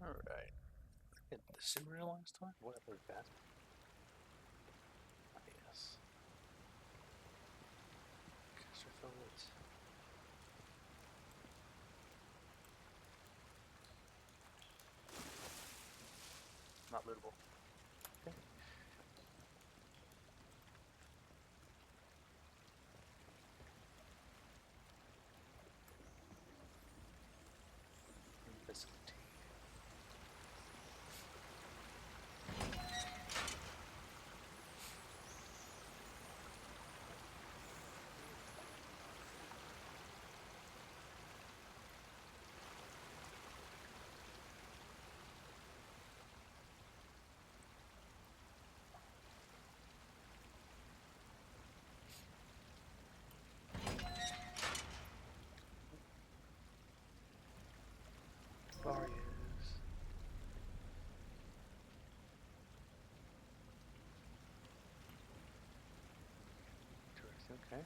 Alright. Hit the sewer last time? What was that? Ah, yes. Caster fillet. Not lootable. Okay. Invisibility. Bar is. Interesting, okay.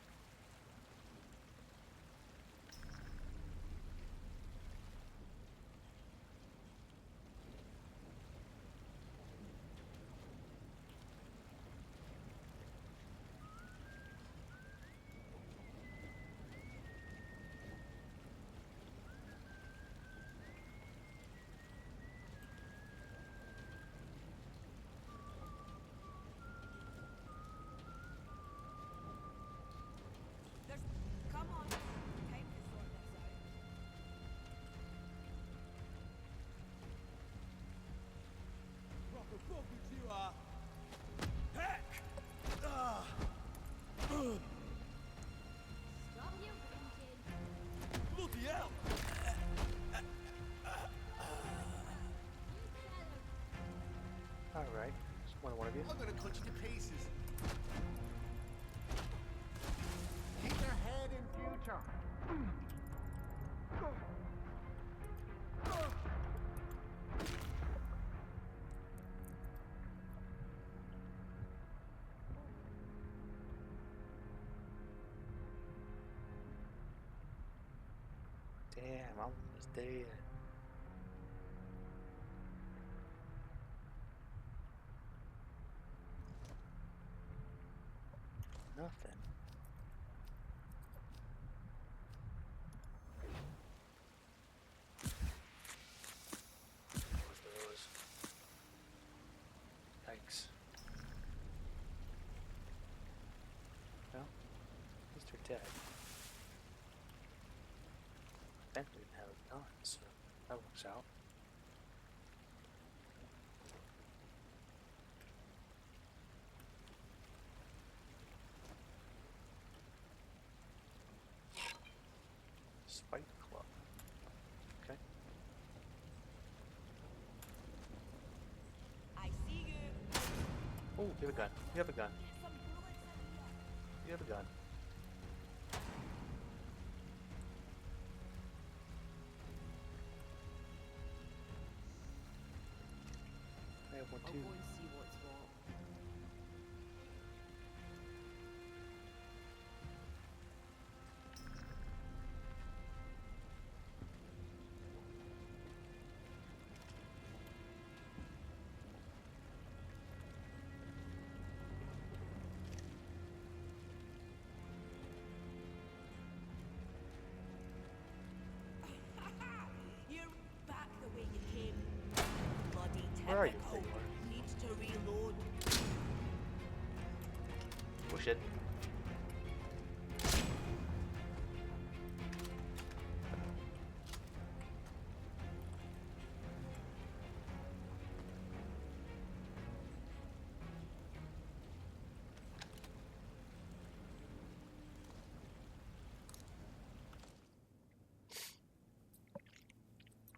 Come on, time to sort this out. Proper focus you are. Heck! Stop your whinging. Bloody hell! Alright. Just one of you. I'm gonna cut you to pieces. Keep your head in future. Damn, I'm almost dead. Nothing. What's those? Yikes. Well, at least they're dead. I think we didn't have a gun, so that works out. Spike Club. Okay. I see you. Oh, you have a gun. You have a gun. Get some bullets in here. You have a gun. I have one I'll too. go and see what's what. You're back the way you came. Bloody Where are you? typical. There you are. Needs to reload. Oh shit.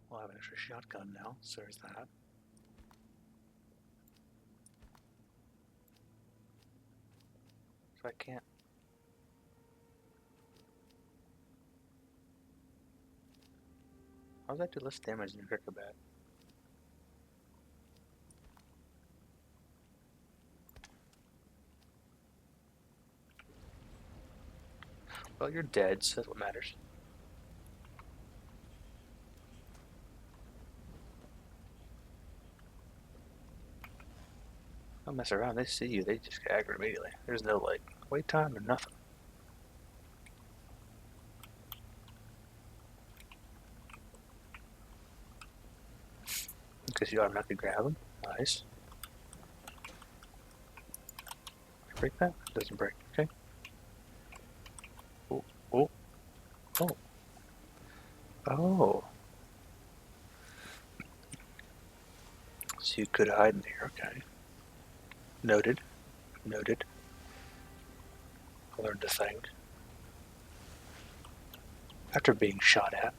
Well, I have an extra shotgun now, so there's that. So I can't. How does that do less damage than Cricket Bat? Well, you're dead, so that's what matters. Don't mess around. They see you, they just get aggroed immediately. There's no like wait time or nothing. Because you automatically grab them. Nice. Break that? Doesn't break. Okay. Oh, oh, oh. Oh. So you could hide in here. Okay. Noted. Noted. I learned a thing. After being shot at.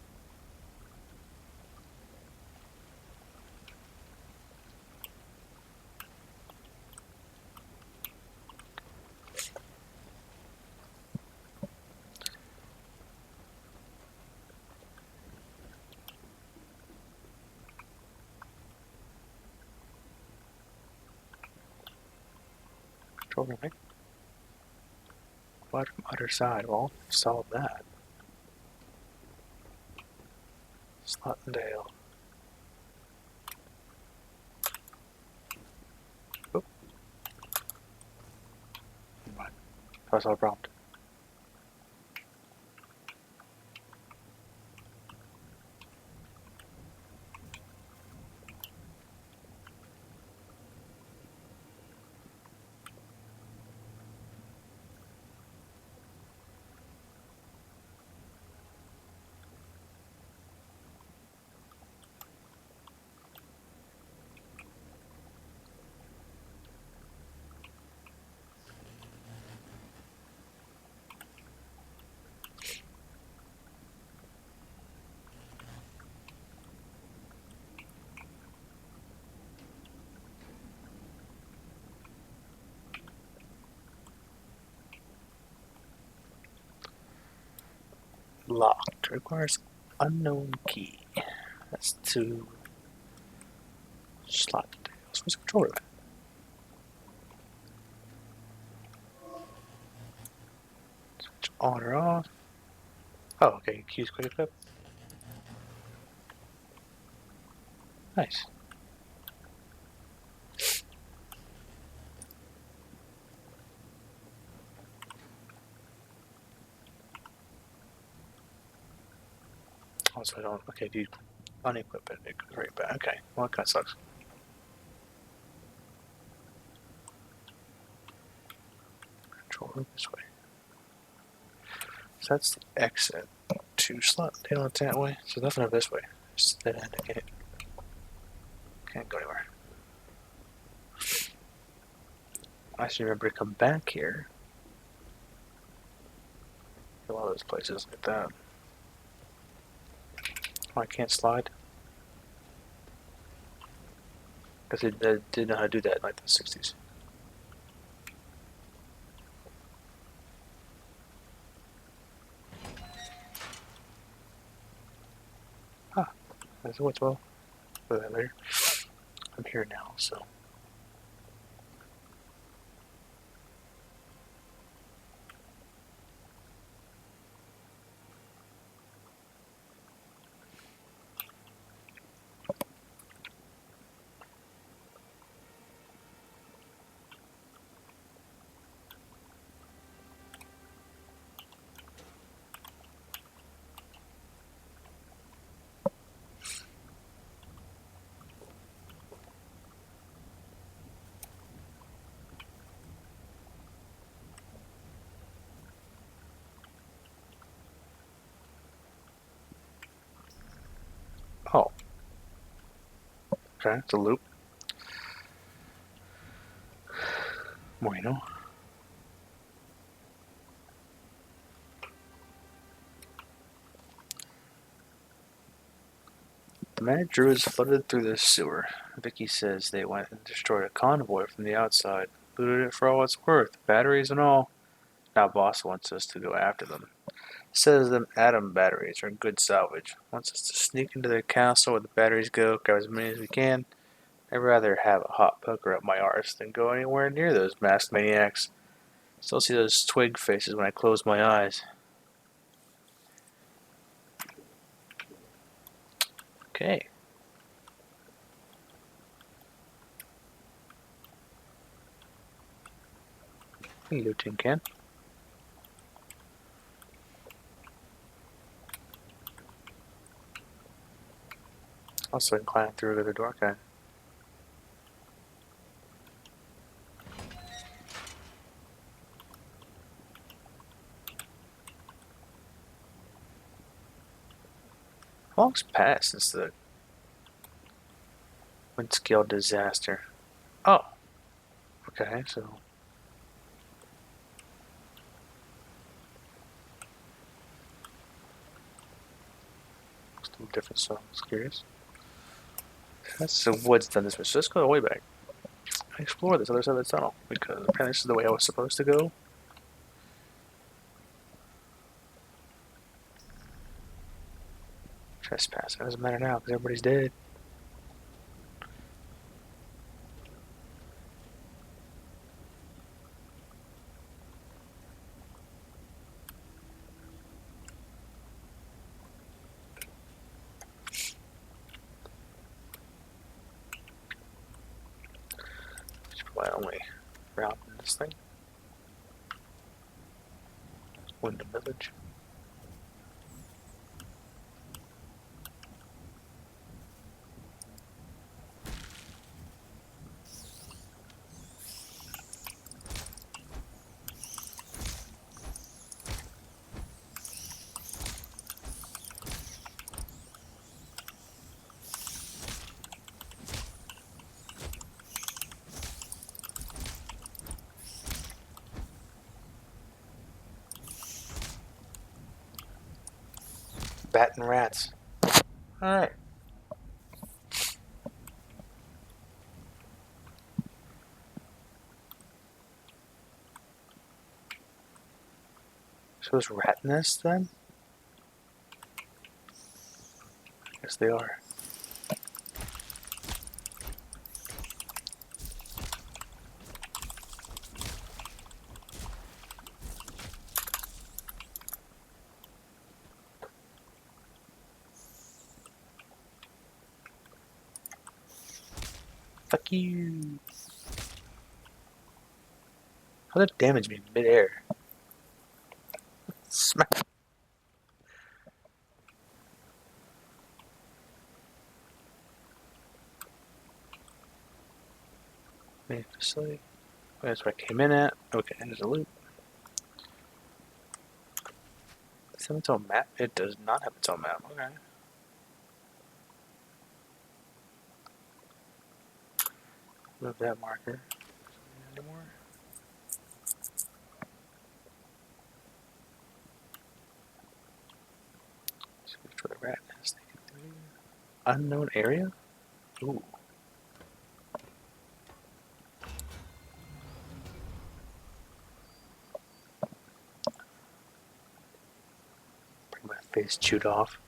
Control room, right? Bottom other side. Well, solve that. Slottendale. Oh. Never mind. That's all prompt. Locked. Requires unknown key. That's to Slottendales. Where's the controller at? Switch on or off. Oh, okay. Use quick equip. Nice. Also, I don't. Okay, if you unequip it, it goes right back. Okay. Well, that kind of sucks. Control room this way. So that's the exit to Slottendale that way. So nothing up this way. Just dead end. I can't go anywhere. I should remember to come back here. A lot of those places like that. Oh, I can't slide. Because they didn't know how to do that in like the 60s. Ah, that's what's well. For that later. I'm here now, so. Oh. Okay, it's a loop. Bueno. The mad druids flooded through the sewer. Vicky says they went and destroyed a convoy from the outside. Looted it for all it's worth, batteries and all. Now boss wants us to go after them. Says them atom batteries are good salvage. Wants us to sneak into their castle where the batteries go, grab as many as we can. I'd rather have a hot poker up my arse than go anywhere near those masked maniacs. Still see those twig faces when I close my eyes. Okay. Hey, you tin can. Also, climb through the door, okay. How long's passed since the wind scale disaster? Oh, okay, so still different, so I was curious. That's the woods done this way, so let's go way back. Explore this other side of the tunnel, because apparently this is the way I was supposed to go. Trespass, it doesn't matter now, because everybody's dead. Which my only route in this thing. Window Village. Bat and rats. Alright. So it's rat nests then? Yes, they are. Fuck you. How did that damage me mid-air? Smack. Main facility. Oh, that's where I came in at. Okay, there's a loop. Does it have its own map? It does not have its own map. Okay. Move that marker. Anymore? Switch for the rat nest. Unknown area? Ooh. Bring my face chewed off.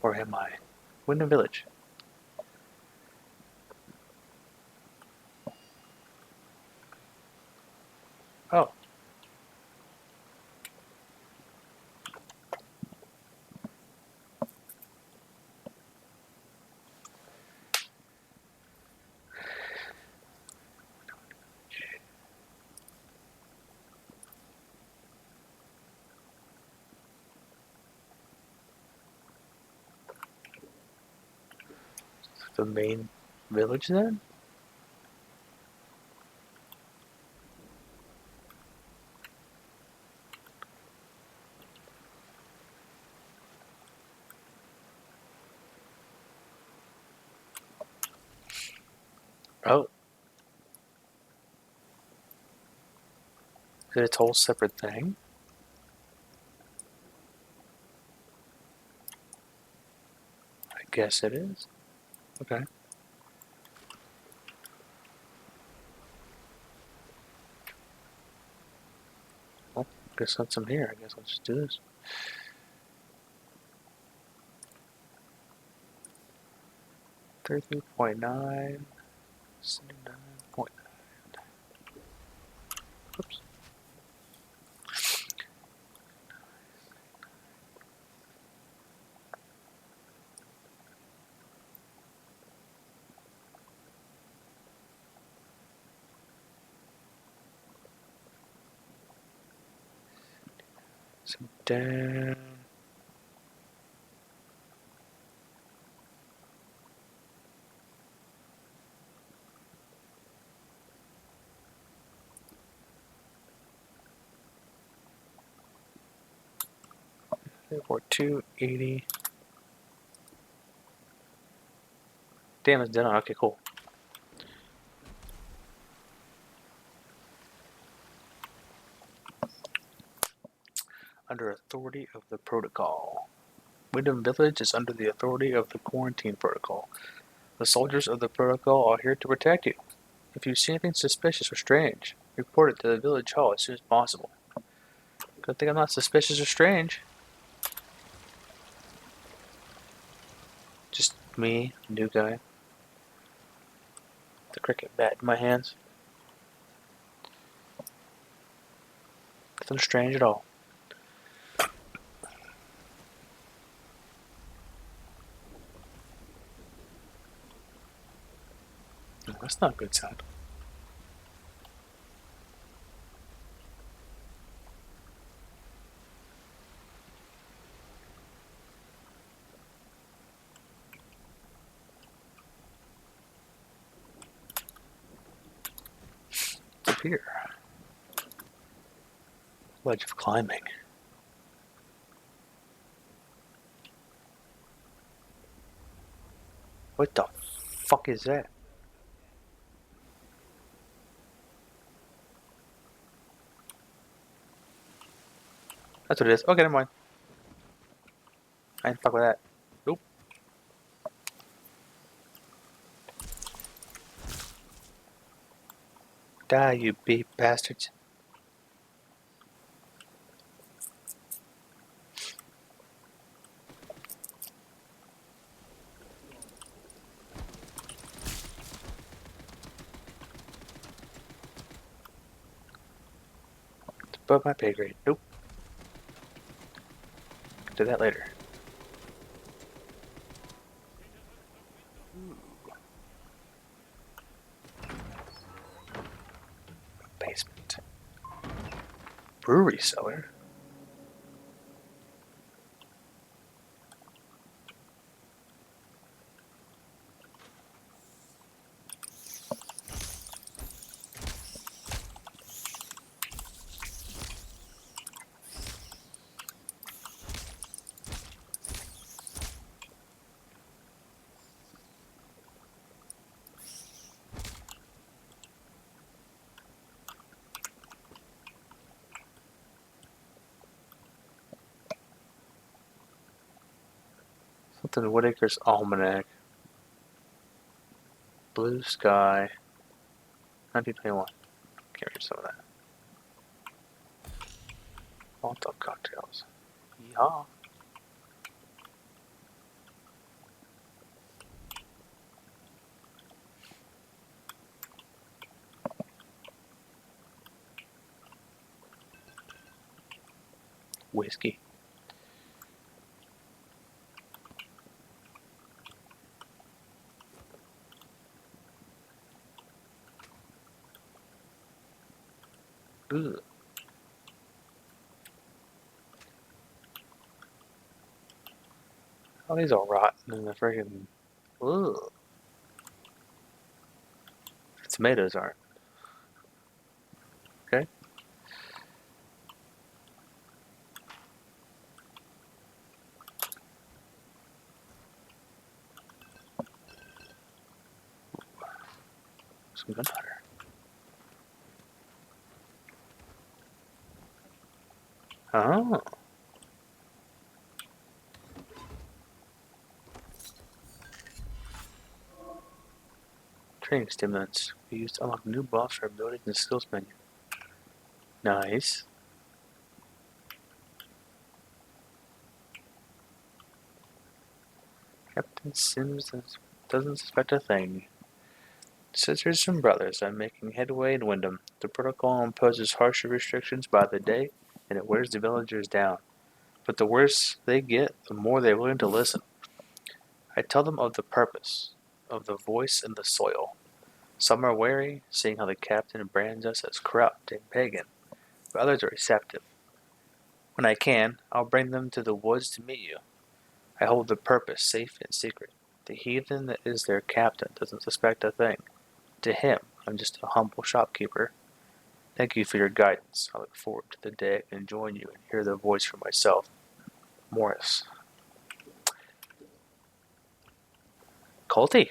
Or am I? Window Village. Oh. The main village then? Oh. Is it its whole separate thing? I guess it is. Okay. Well, guess since I'm here, I guess I'll just do this. 33.9. 79.9. Oops. So down. Or 280. Damn, it's done. Okay, cool. Under authority of the protocol. Wyndham Village is under the authority of the quarantine protocol. The soldiers of the protocol are here to protect you. If you see anything suspicious or strange, report it to the village hall as soon as possible. Good thing I'm not suspicious or strange. Just me, new guy. The cricket bat in my hands. Nothing strange at all. No, that's not a good sound. Up here. Ledge of climbing. What the fuck is that? That's what it is. Okay, never mind. I ain't fuck with that. Nope. Die, you beep bastards. It's above my pay grade. Nope. Do that later. Basement. Brewery cellar. Something Whitaker's Almanac. Blue Sky. 1921. Can't read some of that. Molotov cocktails. Yeehaw. Whiskey. Ugh. Oh, these are rotten in the friggin'. Ugh. The tomatoes aren't. Okay. Some gunpowder. Oh. Training stimulants. We used to unlock new buffs for abilities in the skills menu. Nice. Captain Sims doesn't suspect a thing. Sisters and brothers are making headway in Wyndham. The protocol imposes harsher restrictions by the day, and it wears the villagers down. But the worse they get, the more they're willing to listen. I tell them of the purpose, of the voice in the soil. Some are wary, seeing how the captain brands us as corrupt and pagan, but others are receptive. When I can, I'll bring them to the woods to meet you. I hold the purpose safe and secret. The heathen that is their captain doesn't suspect a thing. To him, I'm just a humble shopkeeper. Thank you for your guidance. I look forward to the day I can join you and hear the voice for myself. Morris. Colty.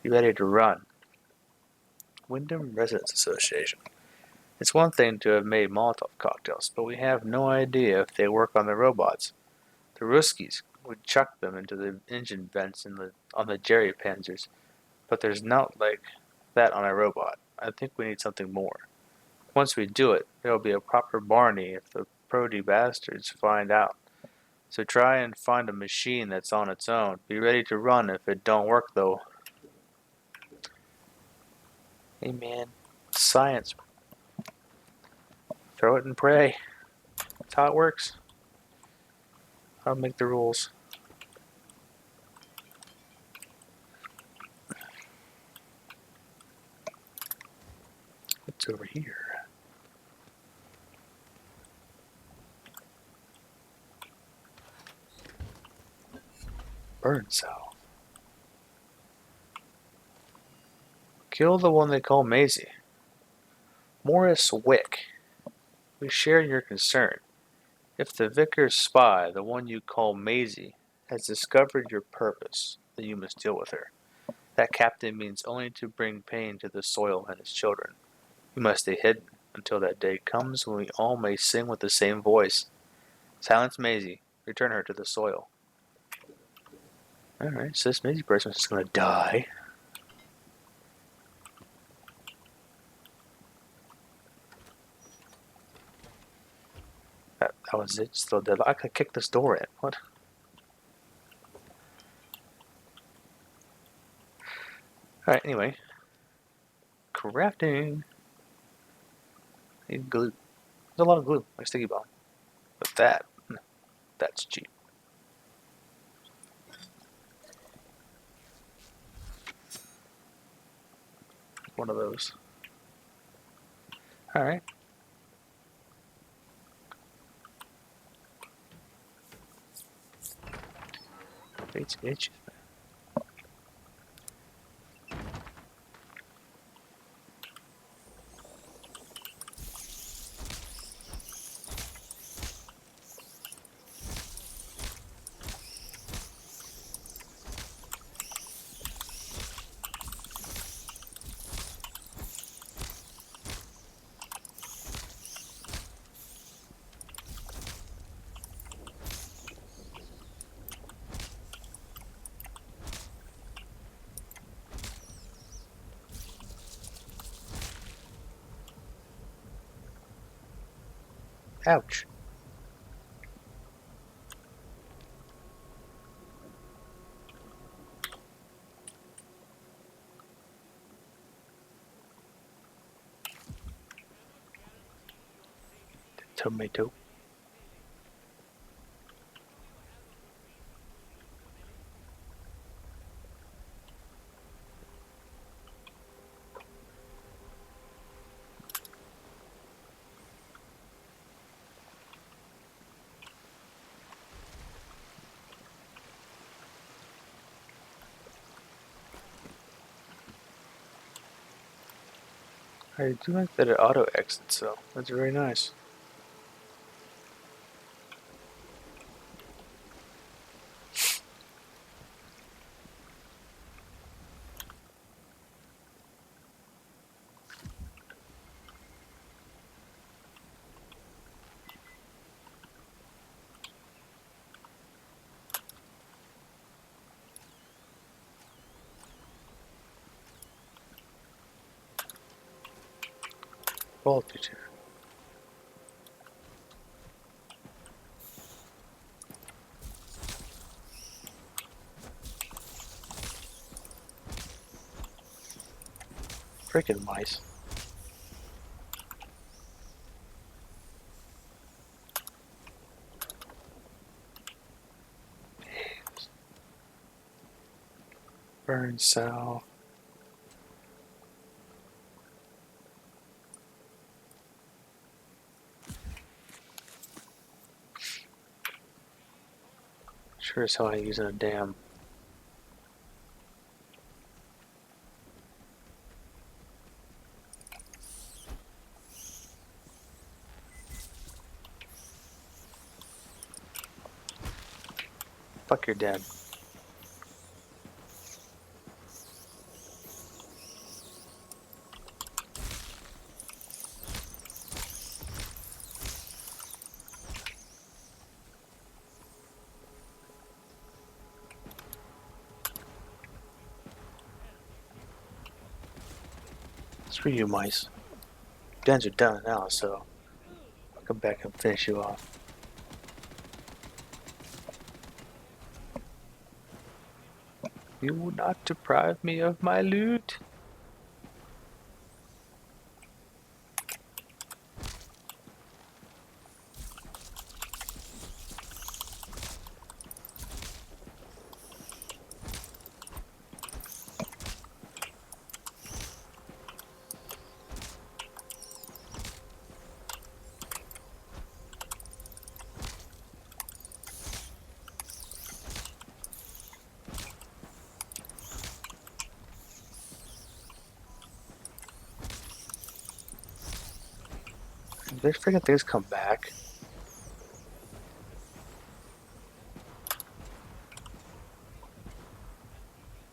You ready to run? Wyndham Residents Association. It's one thing to have made Molotov cocktails, but we have no idea if they work on the robots. The Ruskies would chuck them into the engine vents on the jerry panzers, but there's not like that on a robot. I think we need something more. Once we do it, it'll be a proper Barney if the Prody bastards find out. So try and find a machine that's on its own. Be ready to run if it don't work though. Hey man, science. Throw it and pray. That's how it works. I'll make the rules. What's over here? Burn cell. Kill the one they call Maisie. Morris Wick. We share your concern. If the vicar's spy, the one you call Maisie, has discovered your purpose, then you must deal with her. That captain means only to bring pain to the soil and its children. You must stay hidden until that day comes when we all may sing with the same voice. Silence Maisie. Return her to the soil. Alright, so this Maisie person is just gonna die. That was it. Still dead. I could kick this door in. What? Alright, anyway. Crafting. Need glue. There's a lot of glue, like sticky bomb. But that's cheap. One of those. Alright. Itchy. Ouch. Tomato. I do like that it auto exits, so that's very nice. Voltage. Freaking mice. Burn cell. Sure as hell ain't using a damn. Fuck, you're dead. Screw you, mice. Dens are done now, so I'll come back and finish you off. You will not deprive me of my loot. These freaking things come back.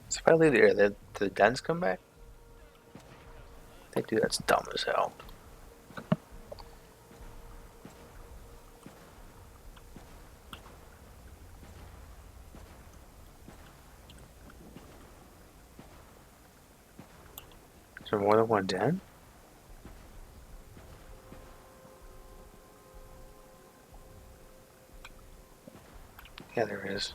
So if I leave the air, the dens come back? They do, that's dumb as hell. Is there more than one den? Yeah, there is.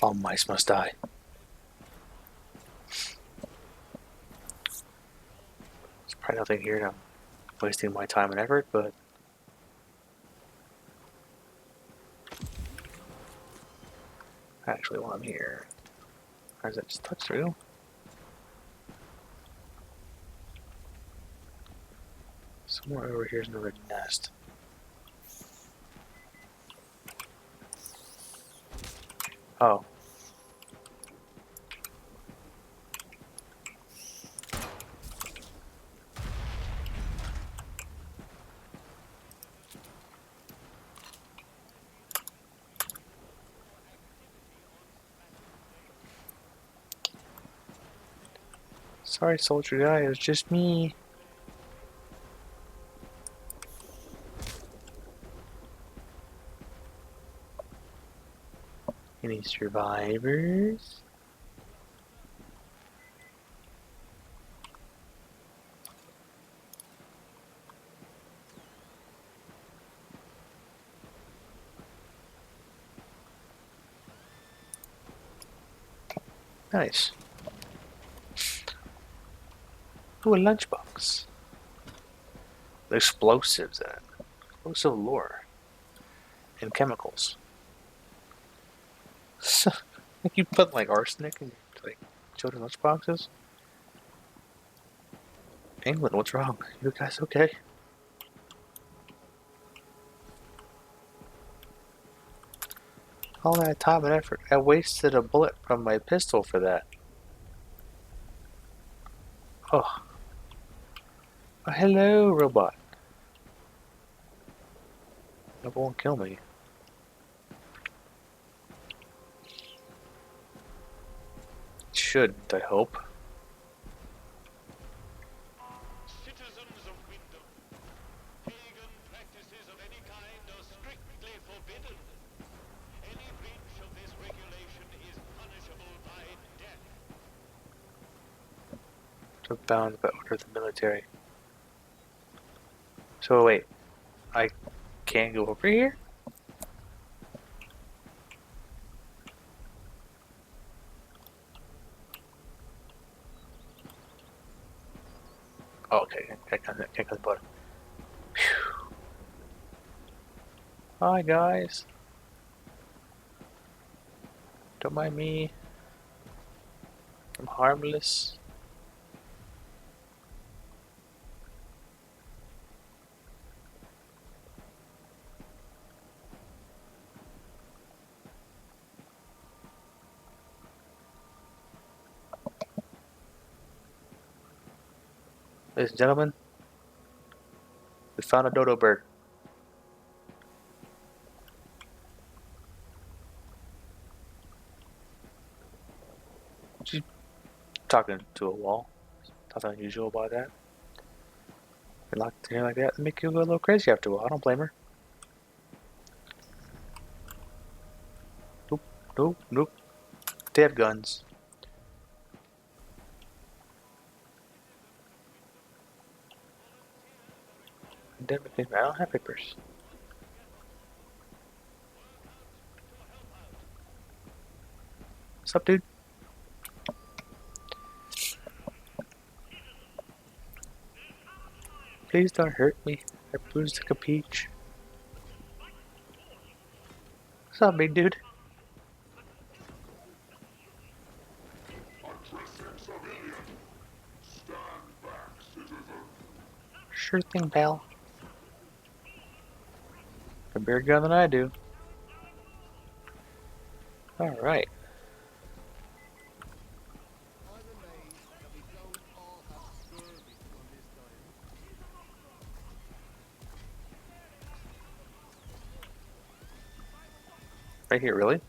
All mice must die. There's probably nothing here, and I'm wasting my time and effort, but actually while I'm here. How does that just touch through? Somewhere over here's another nest. Oh. Sorry, soldier guy, it was just me. Any survivors? Nice. Ooh, a lunchbox. Explosives in it. Explosive lore. And chemicals. So, you put like arsenic in like children's lunchboxes? England, what's wrong? You guys okay? All that time and effort. I wasted a bullet from my pistol for that. Oh. Hello, robot. That won't kill me. Shouldn't, I hope. Citizens of Wyndham, pagan practices of any kind are strictly forbidden. Any breach of this regulation is punishable by death. So bound by order of the military. So wait, I can't go over here? Oh, okay, can't go the bottom. Whew. Hi guys. Don't mind me. I'm harmless. Ladies and gentlemen, we found a dodo bird. She's talking to a wall. Nothing unusual about that. Get locked in here like that and make you go a little crazy after a while. I don't blame her. Nope, nope, nope. They have guns. I don't have papers. What's up, dude? Please don't hurt me. I bruised like a peach. What's up, big dude? Sure thing, pal. A bigger gun than I do. Alright. I'm amazed that we don't all have scurvy on this diet. Right here, really?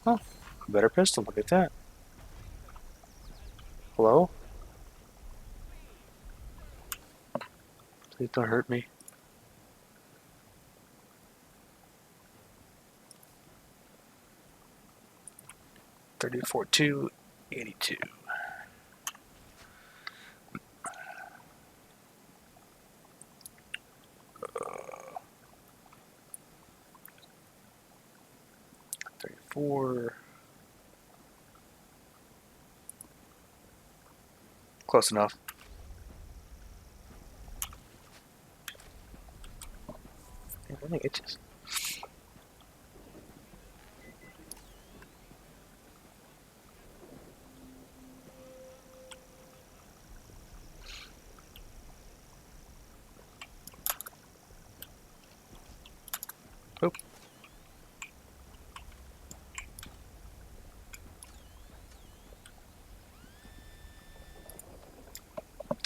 Oh, a better pistol. Look at that. Hello? Please don't hurt me. $34 2 82. Uh, 34. Close enough. Everything itches. Oop.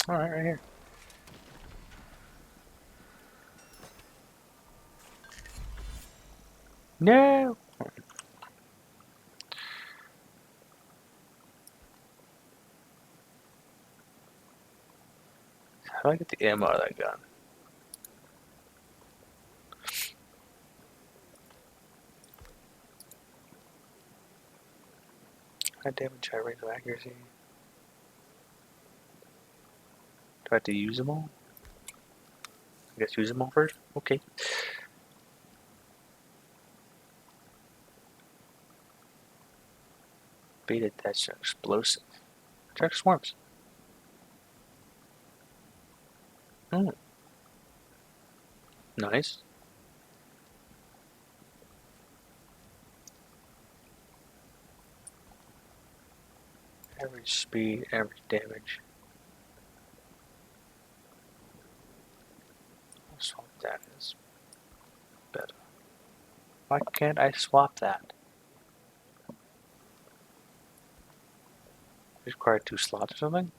Alright, right here. No! How do I get the ammo out of that gun? High damage, high range of accuracy. Do I have to use them all? I guess use them all first? Okay. Beta that's explosive. Track swarms. Hmm. Nice. Average speed, average damage. I'll swap that as better. Why can't I swap that? Require 2 slots or something?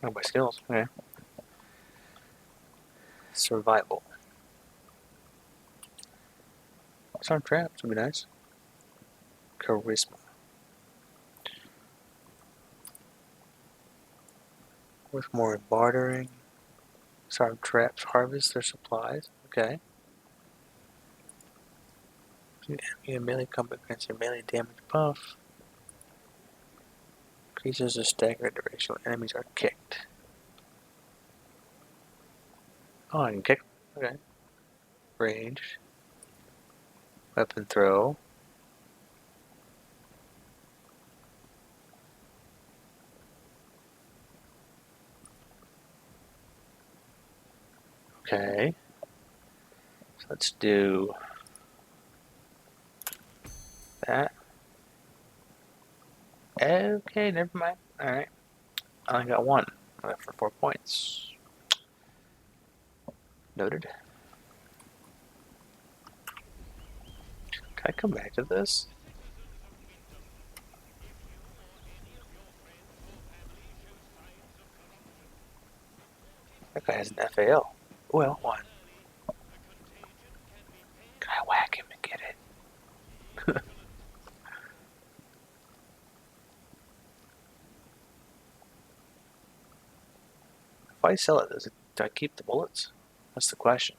Oh, by skills. Okay. Survival. Some traps would be nice. Charisma. Worth more in bartering. Disarm traps, harvest their supplies. Okay. Enemy melee combat grants a melee damage buff. Increases the stagger duration when enemies are kicked. Oh, I can kick. Okay. Range. Weapon throw. Okay. So let's do that. Okay, never mind. Alright. I only got one. Left for 4 points. Noted. Can I come back to this? Citizens of Wyndham, if you or any of your friends or family show signs of corruption, report it That guy has an immediately. FAL. Oh, If well, one. caught early, the contagion can be Can I painful. whack him and get it? Be vigilant. If I sell it, do I keep the bullets? That's the question.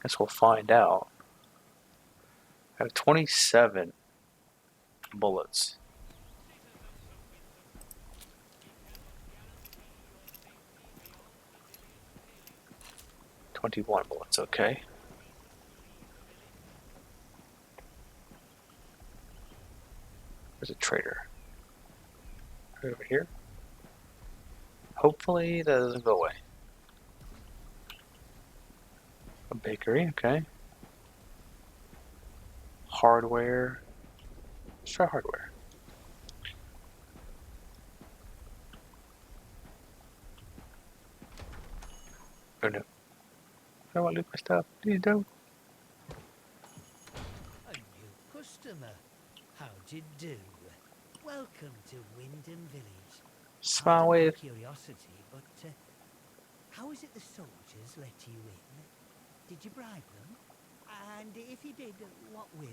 Guess we'll find out. I have 27 bullets. Citizens of Wyndham, we cannot guarantee your safety beyond the village palings. 21 bullets, okay. Please leave the village. There's a trader. Right over here. Hopefully that doesn't go away. A bakery, okay. Hardware. Let's try hardware. Oh no. I don't want to lose my stuff. Please don't. A new customer. How'd you do? Welcome to Wyndham Village. Smile Pardon my wave. curiosity, but how is it the soldiers let you in? Did you bribe them? And if you did, what with?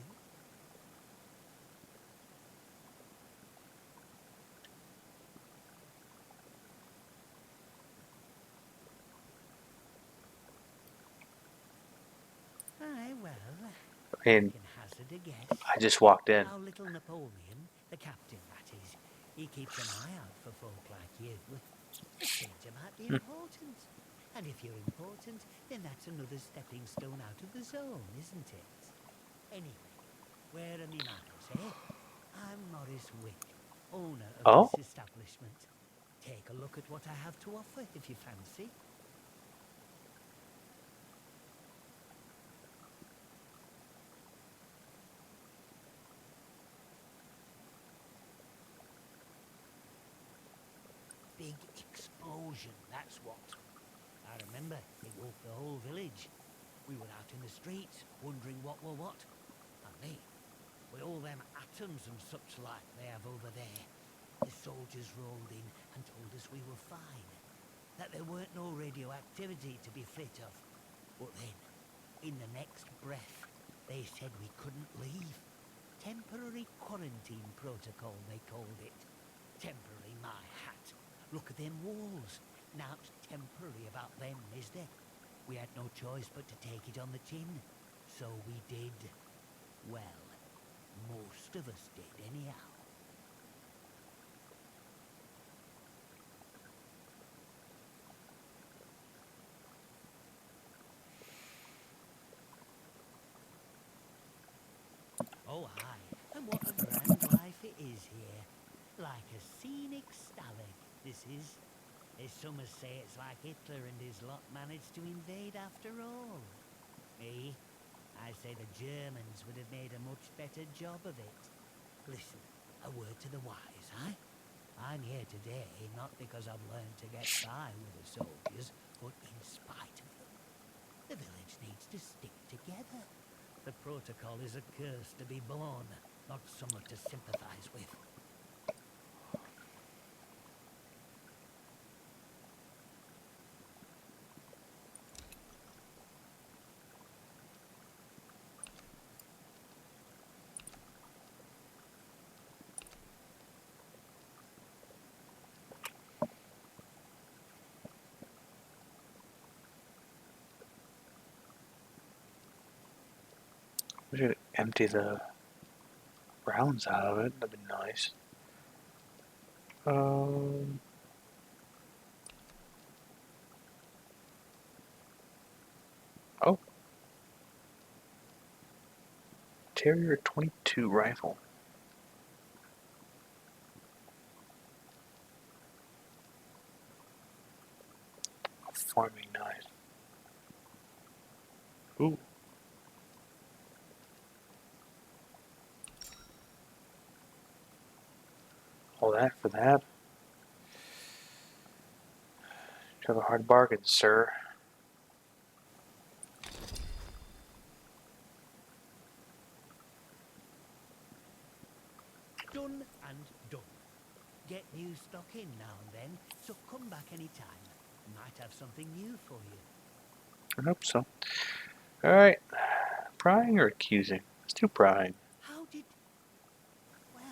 Aye, well, I mean, can hazard a guess. I just walked in. Our little Napoleon, the captain that is, he keeps an eye out for folk like you. A stranger might be important. And if you're important, then that's another stepping stone out of the zone, isn't it? Anyway, where are me manners, eh? I'm Morris Wick, owner of Oh, this establishment. Take a look at what I have to offer if you fancy. Big explosion, that's what. I remember it woke the whole village. We were out in the streets, wondering what were what. I mean, with all them atoms and such like they have over there, the soldiers rolled in and told us we were fine, that there weren't no radioactivity to be flit of. But then, in the next breath, they said we couldn't leave. Temporary quarantine protocol, they called it. Temporary, my hat. Look at them walls. Now's temporary about them, is there? We had no choice but to take it on the chin. So we did. Well, most of us did anyhow. Oh, aye, and what a grand life it is here. Like a scenic stalag, this is. As some say it's like Hitler and his lot managed to invade after all. Me, I say the Germans would have made a much better job of it. Listen, a word to the wise, eh? I'm here today not because I've learned to get by with the soldiers, but in spite of them. The village needs to stick together. The protocol is a curse to be born, not someone to sympathize with. We should empty the rounds out of it. That'd be nice. Oh, Terrier 22 rifle. A farming knife. Ooh. All that for that. You have a hard bargain, sir. Done and done. Get new stock in now and then, so come back any time. Might have something new for you. I hope so. Alright. Prying or accusing? Let's do prying. How did... Well,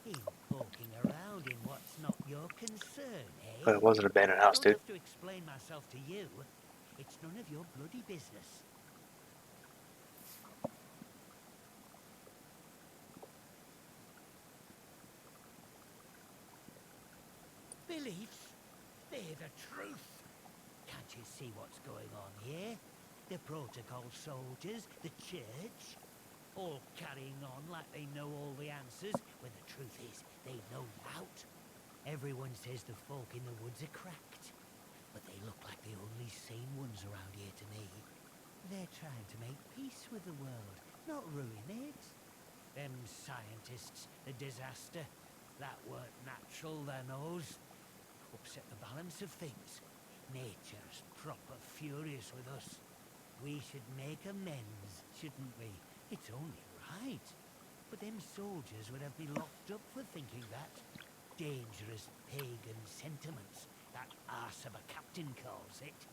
in poking around in what's not your concern, eh? But it was an abandoned house, Don't dude. have to explain myself to you. It's none of your bloody business. Beliefs? They're the truth. Can't you see what's going on here? The protocol soldiers, the church, all carrying on like they know all the answers, when the truth is, they've no doubt. Everyone says the folk in the woods are cracked, but they look like the only sane ones around here to me. They're trying to make peace with the world, not ruin it. Them scientists, the disaster, that weren't natural, their nose. Upset the balance of things. Nature's proper furious with us. We should make amends, shouldn't we? It's only right. But them soldiers would have me locked up for thinking that. Dangerous pagan sentiments, that arse of a captain calls it.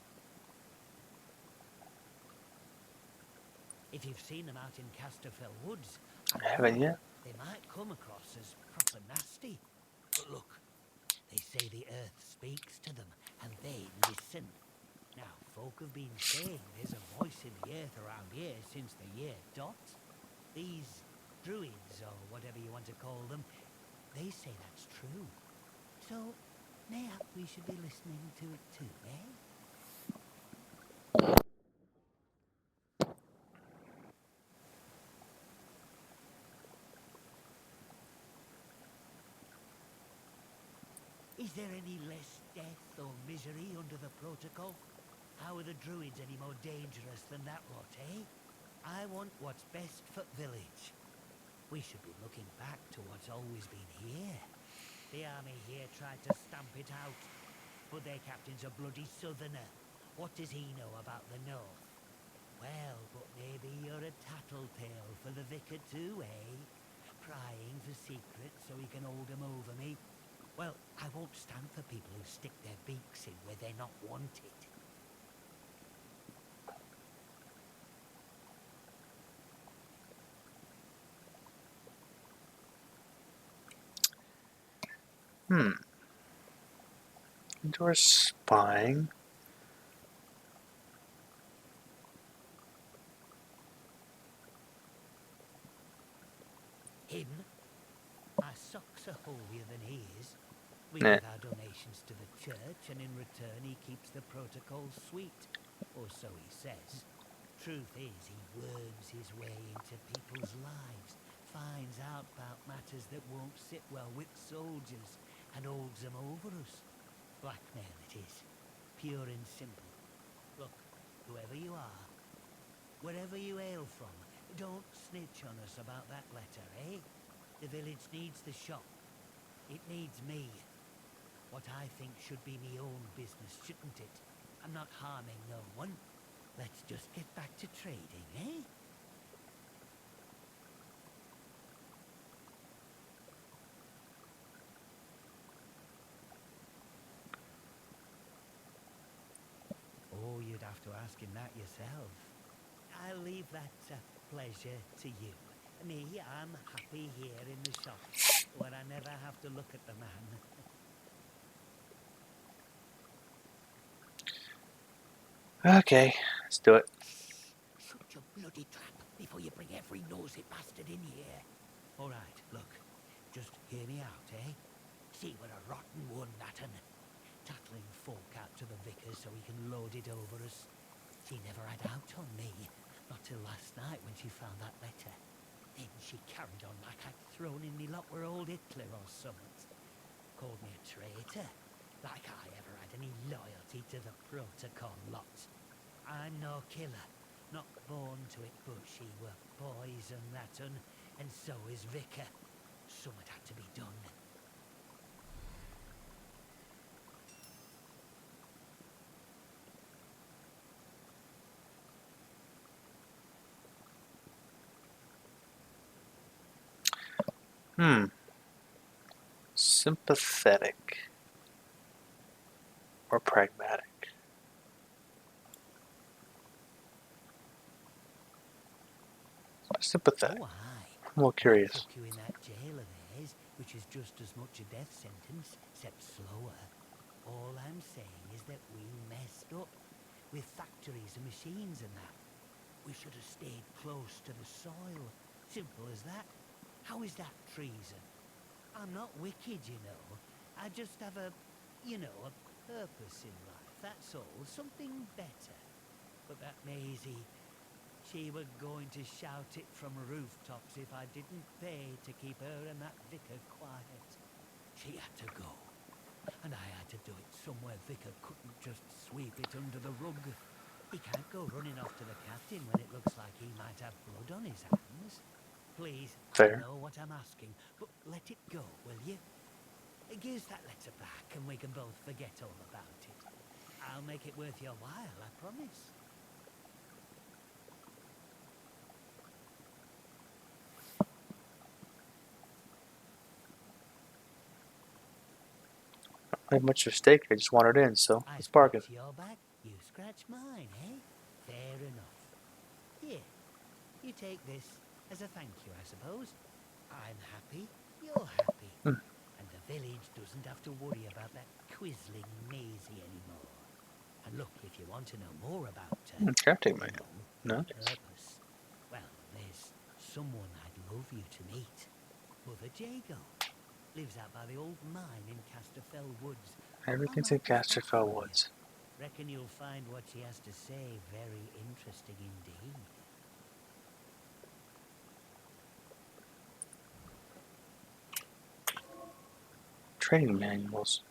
If you've seen them out in Casterfell Woods, I haven't yet. they might come across as proper nasty. But look, they say the earth speaks to them, and they listen. Now, folk have been saying there's a voice in the earth around here since the year dot. These druids, or whatever you want to call them, they say that's true. So, mayhap we should be listening to it too, eh? Is there any less death or misery under the protocol? How are the druids any more dangerous than that lot, eh? I want what's best for village. We should be looking back to what's always been here. The army here tried to stamp it out, but their captain's a bloody southerner. What does he know about the north? Well, but maybe you're a tattletale for the vicar too, eh? Prying for secrets so he can hold 'em over me. Well, I won't stand for people who stick their beaks in where they're not wanted. Indoor spying. Him? My socks are holier than he is. We Nah. give our donations to the church, and in return he keeps the protocol sweet. Or so he says. Truth is, he worms his way into people's lives, finds out about matters that won't sit well with soldiers, and holds them over us. Blackmail it is. Pure and simple. Look, whoever you are, wherever you hail from, don't snitch on us about that letter, eh? The village needs the shop. It needs me. What I think should be me own business, shouldn't it? I'm not harming no one. Let's just get back to trading, eh? Oh, you'd have to ask him that yourself. I'll leave that pleasure to you. Me, I'm happy here in the shop, where I never have to look at the man. Okay, let's do it. Shut your bloody trap before you free-nosy bastard in here. All right, look, just hear me out, eh? See, we're a rotten one, that un. Tattling folk out to the vicar's so he can load it over us. She never had out on me, not till last night when she found that letter. Then she carried on like I'd thrown in me lot were old Hitler or something. Called me a traitor, like I ever had any loyalty to the protocol lot. I'm no killer, not born to it, but she were poison, that un, and so is Vicar. Something had to be done. Sympathetic or pragmatic? Sympathetic. Oh, aye. I'm a little Might curious. fuck you in that jail of theirs, which is just as much a death sentence, except slower. All I'm saying is that we messed up with factories and machines and that. We should have stayed close to the soil. Simple as that. How is that treason? I'm not wicked, you know. I just have a purpose in life, that's all. Something better. But that Maisie, she were going to shout it from rooftops if I didn't pay to keep her and that vicar quiet. She had to go. And I had to do it somewhere Vicar couldn't just sweep it under the rug. He can't go running off to the captain when it looks like he might have blood on his hands. Please, Fair. I know what I'm asking, but let it go, will you? Give us that letter back and we can both forget all about it. I'll make it worth your while, I promise. I have much at stake. I just want it in, so I let's bargain. scratch your back, you scratch mine, eh? Fair enough. Here, you take this as a thank you, I suppose. I'm happy, you're happy. And the village doesn't have to worry about that quisling Maisie anymore. And look, if you want to know more about her, Crafting you manual. know, No. purpose, well, there's someone I'd love you to meet. Mother Jago. Lives out by the old mine in Casterfell Woods. Everything's in Casterfell Woods. Reckon you'll find what she has to say very interesting indeed. Training manuals.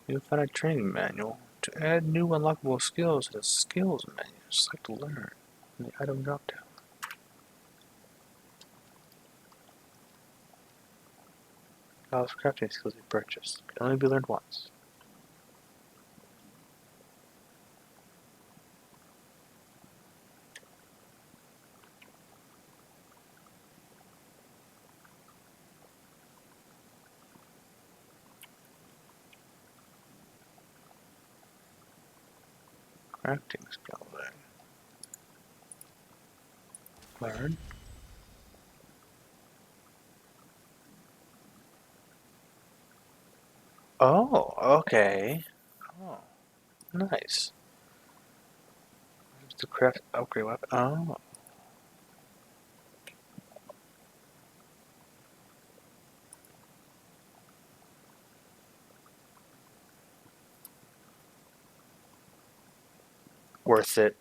You'll find a training manual to add new unlockable skills to the skills menu. Select learn in the item dropdown. All crafting skills be purchased. Can only be learned once. Crafting skill then. Learn. Oh, okay. Oh, nice. To craft upgrade weapon. Oh. Worth it.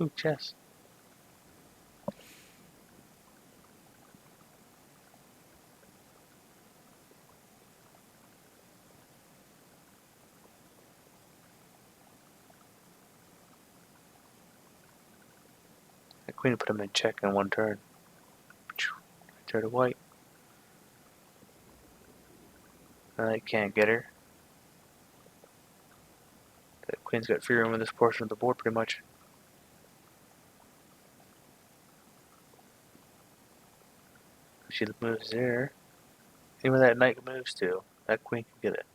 Ooh, chest. The queen put him in check in one turn. Turn to white. I can't get her. The queen's got free room in this portion of the board pretty much. She moves there. Even that knight moves to, that queen can get it.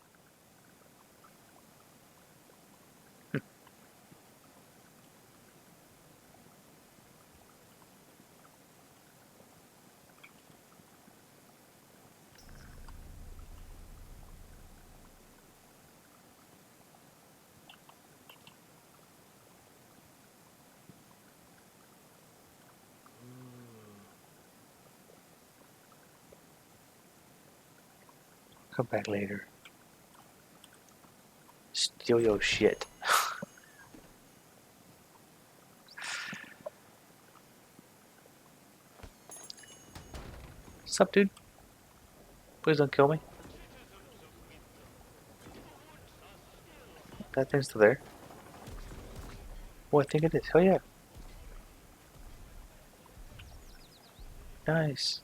Come back later. Steal your shit. What's up, dude? Please don't kill me. Citizens of Midgard, the woods are still That thing's still there. Oh, I think it is. Oh yeah. Nice.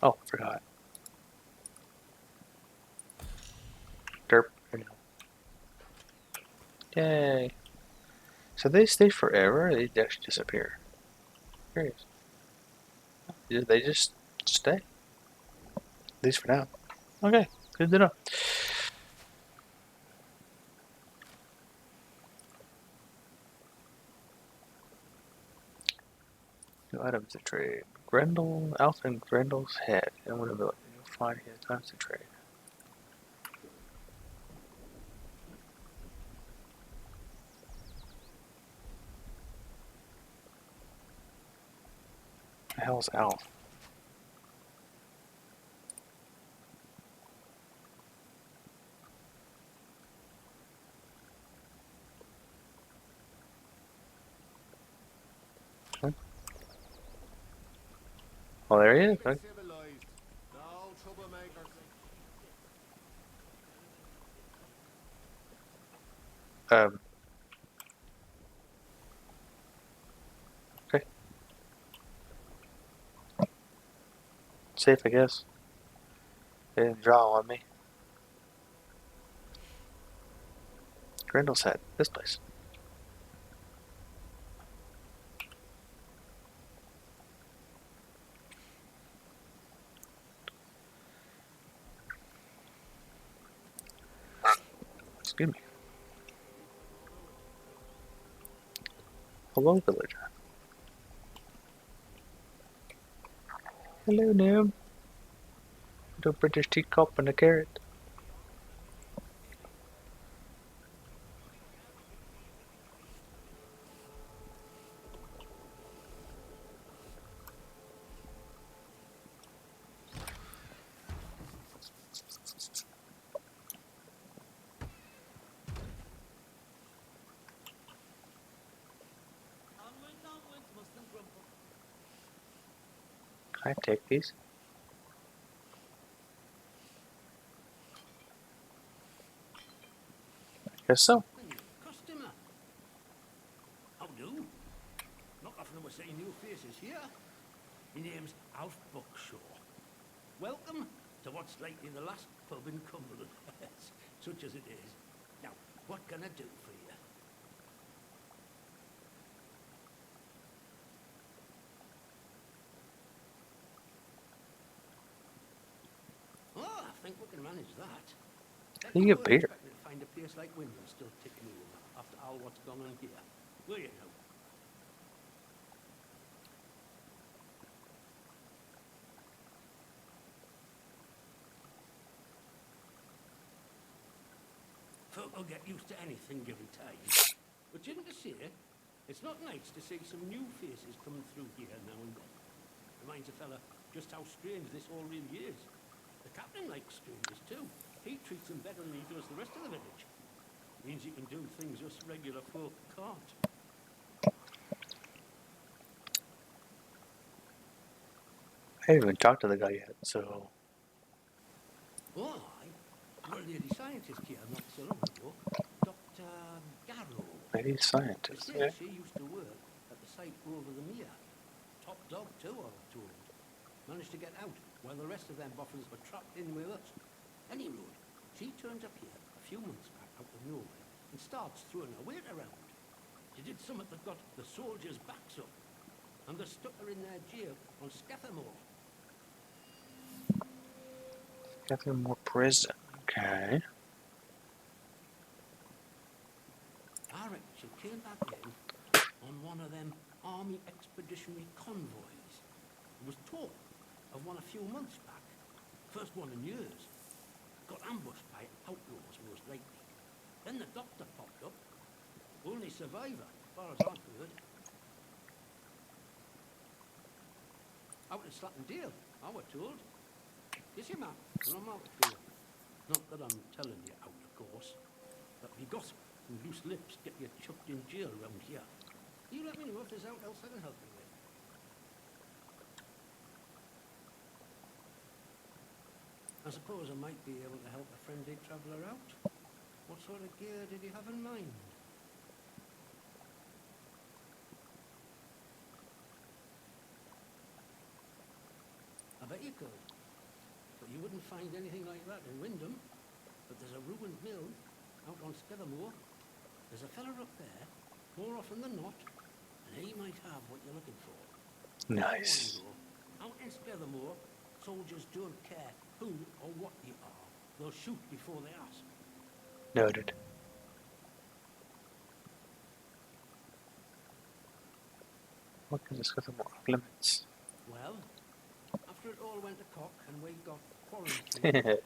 Oh, forgot. Derp. Yay. So they stay forever, or they actually disappear? Curious. They just stay. At least for now. Okay, good to know. New items to trade. Grendel, Alpha and Grendel's head. And what ability? You'll find here times to trade. The hell's Alf? Huh? Oh, there he is. Keep it civilized. No troublemakers. Okay. Safe, I guess. They didn't draw on me. Grendel's head. This place. Excuse me. Hello, villager. Hello, Noob. The British teacup and a carrot. Onwards, mustn't grumble. Can I take these? Guess so. A new customer. How do? Not often we're seeing new faces here. My name's Alf Buckshaw. Welcome to what's likely the last pub in Cumberland, such as it is. Now, what can I do for you? Oh, I think we can manage that. Bet You you get weren't beer. expecting to find a place like Wyndham still ticking over after all what's gone on here, were you now? Folk will get used to anything given time. But didn't I say, it's not nice to see some new faces coming through here now and then. Reminds a fella just how strange this all really is. The captain likes strangers too. He treats them better than he does the rest of the village. Means you can do things us regular folk can't. I haven't even talked to the guy yet, so Oh, aye. There were a lady scientist here not so long ago. Dr. Garrow. maybe he's a They scientist. say Okay. she used to work at the site over the mere. Top dog too, I was told. Managed to get out while the rest of them boffins were trapped in with us. Any road, she turned up here a few months back out of nowhere and starts throwing her weight around. She did something that got the soldiers' backs up, and they stuck her in their jail on Scathamore. Got more prison. Okay. I reckon she came back in on one of them army expeditionary convoys. There was talk of one a few months back. First one in years. got ambushed by outlaws, most likely. Then the doctor popped up. Only survivor, as far as I've heard. Out at Slattendale, I were told. Yes, you man, and I'm out of fear. Not that I'm telling you out, of course. But if you gossip and loose lips get you chucked in jail round here. You let me know if there's out else I can help you with. I suppose I might be able to help a friendly traveller out. What sort of gear did you have in mind? I bet you could. But you wouldn't find anything like that in Wyndham. But there's a ruined mill out on Skithermore. There's a fella up there, more often than not, and he might have what you're looking for. Nice. Out in Skithermore, soldiers don't care who or what you are. They'll shoot before they ask. Noted. What can discuss the more limits? Well, after it all went to cock and we got quarantined,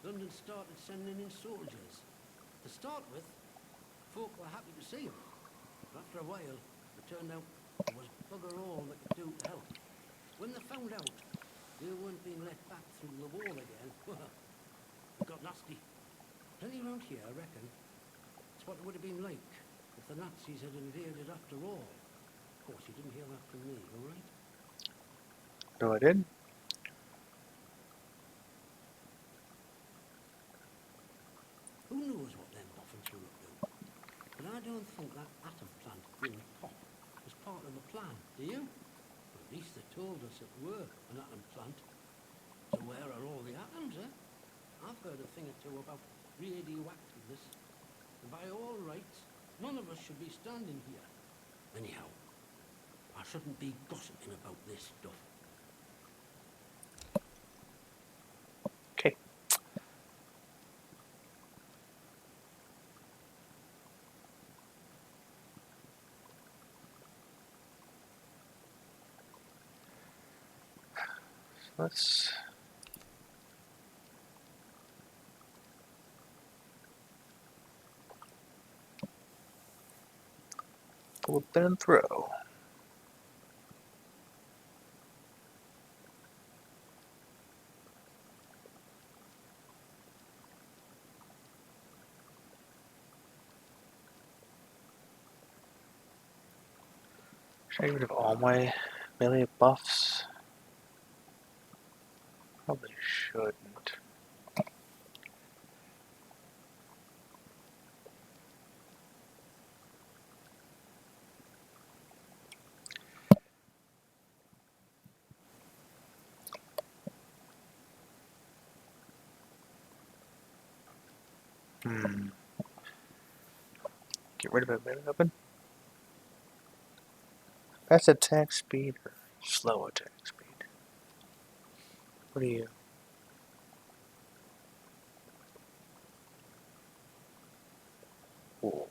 London started sending in soldiers. To start with, folk were happy to see them. But after a while, it turned out there was bugger all they could do to help. When they found out they weren't being let back through the wall again, well, it got nasty. Plenty around here, I reckon. It's what it would have been like if the Nazis had invaded after all. Of course, you didn't hear that from me, all right? No, I didn't. Who knows what them boffins were up to? But I don't think that atom plant in Pop was part of the plan, do you? Or at least they told us it were an atom plant. So where are all the atoms, eh? I've heard a thing or two about radioactiveness. And by all rights, none of us should be standing here. Anyhow, I shouldn't be gossiping about this stuff. Okay. Let's pull a pin and throw. Should I get rid of all my melee buffs? Probably shouldn't. Get rid of a melee weapon? Fast attack speed or slow attack speed? What do you? Ooh.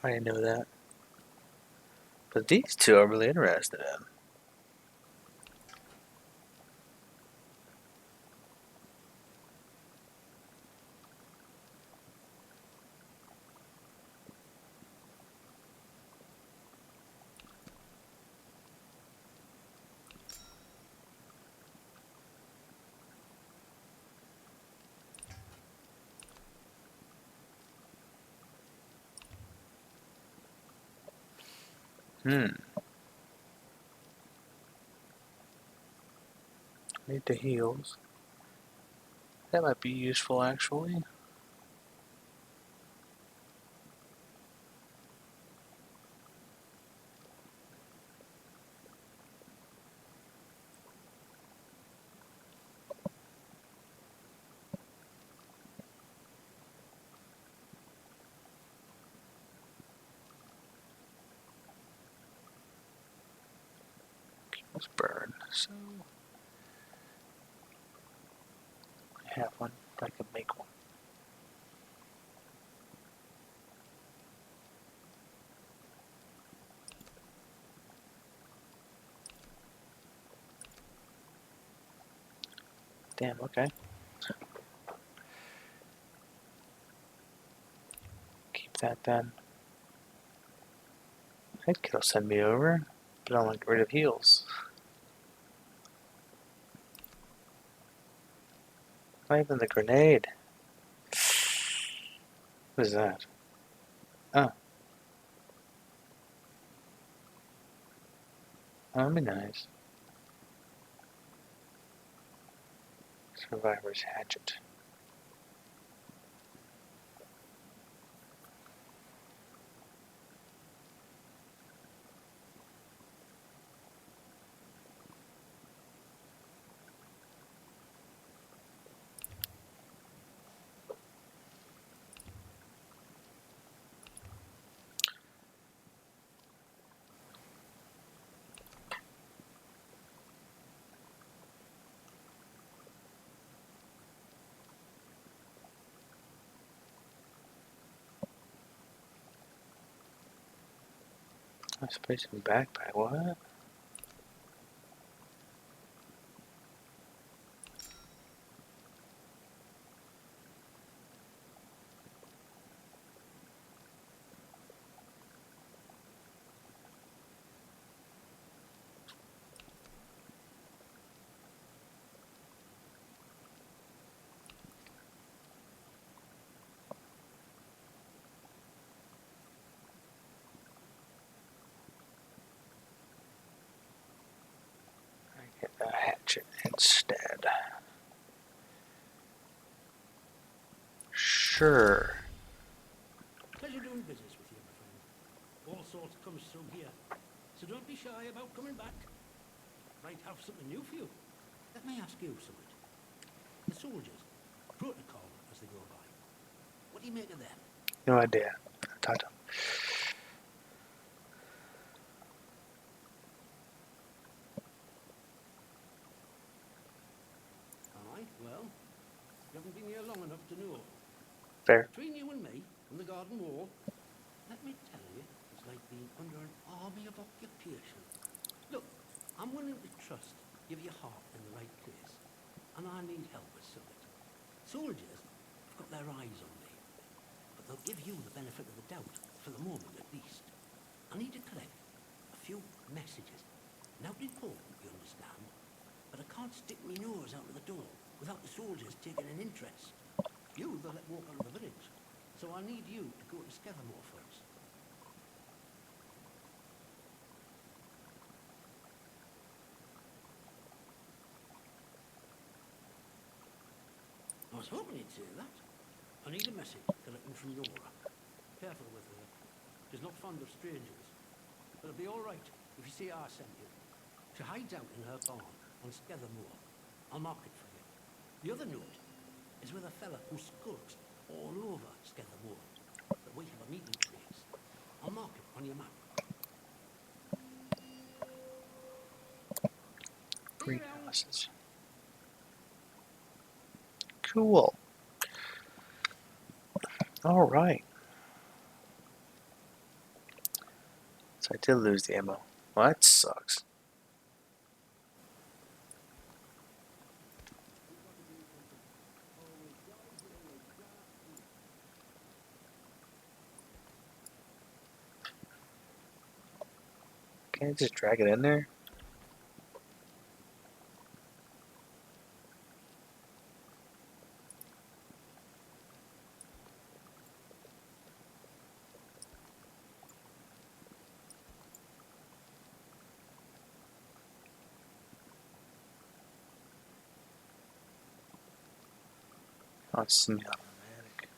I didn't know that. But these two I'm really interested in. Need the heals. That might be useful actually. Let's burn. So I have one. I can make one. Damn, okay. Keep that then. I think it'll send me over, but I don't want to get rid of heals. Not even the grenade. What is that? Oh. Oh, that'd be nice. Survivor's hatchet. Let's place in backpack. What? I get a hatchet instead. Sure. Pleasure doing business with you, my friend. All sorts comes through here. So don't be shy about coming back. Might have something new for you. Let me ask you something. The soldiers, protocol as they go by. What do you make of them? No idea. Talk to him. Aye, well, you haven't been here long enough to know. Fair. Between you and me, and the garden wall, let me tell you, it's like being under an army of occupation. Look, I'm willing to trust you have your heart in the right place, and I need help with something. Soldiers have got their eyes on me, but they'll give you the benefit of the doubt, for the moment at least. I need to collect a few messages. Not important, you understand, but I can't stick my nose out of the door without the soldiers taking an interest. You, they'll let walk out of the village, so I need you to go to Skethermore first. I was hoping you'd say that. I need a message collecting from Laura. Careful with her. She's not fond of strangers. But it'll be all right if you see I sent you. She hides out in her barn on Skethermore. I'll mark it for you. The other note is with a fella who skulks all over Skethermore. But we have a meeting place. I'll mark it on your map. Greenhouses. Cool. Alright. So I did lose the ammo. Well, that sucks. Can't I just drag it in there? Oh, it's semi-automatic.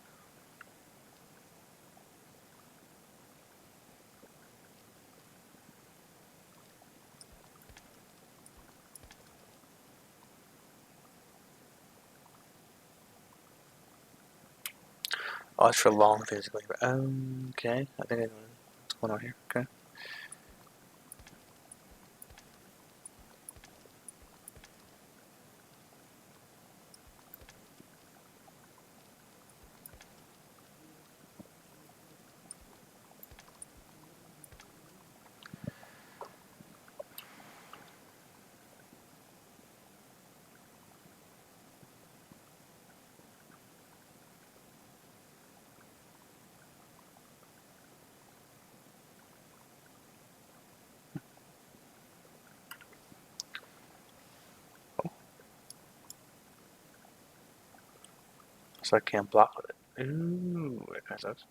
Oh, it's for long physically. Okay. I think I know what's going on here. Okay. So I can't block with it. Ooh, that kind of sucks.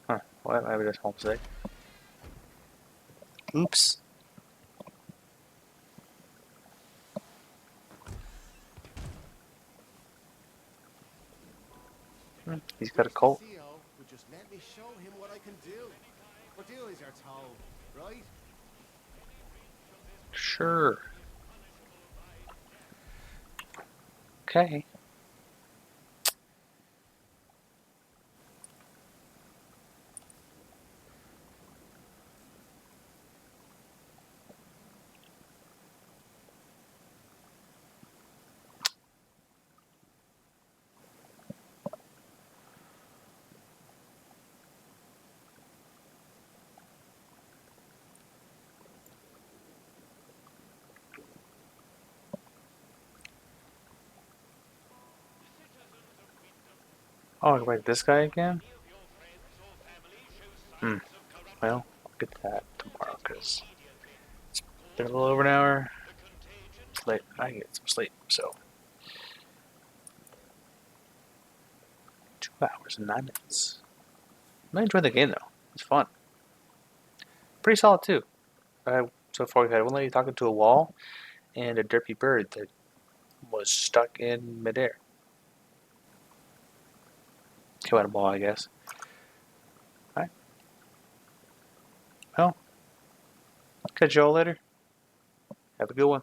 Huh. What? Maybe that's home mistake. Oops. He's got a Wish the colt. CEO would just let me show him what I can do. Or do as you're told, right? Sure. Okay. Oh, I can write this guy again? Hmm. Well, I'll get that tomorrow because it's been a little over an hour. It's late. I get some sleep, so 2 hours and 9 minutes. I enjoyed the game though. It's fun. Pretty solid too. So far we've had one lady talking to a wall and a derpy bird that was stuck in midair. Came out of ball, I guess. Alright. Well, catch y'all later. Have a good one.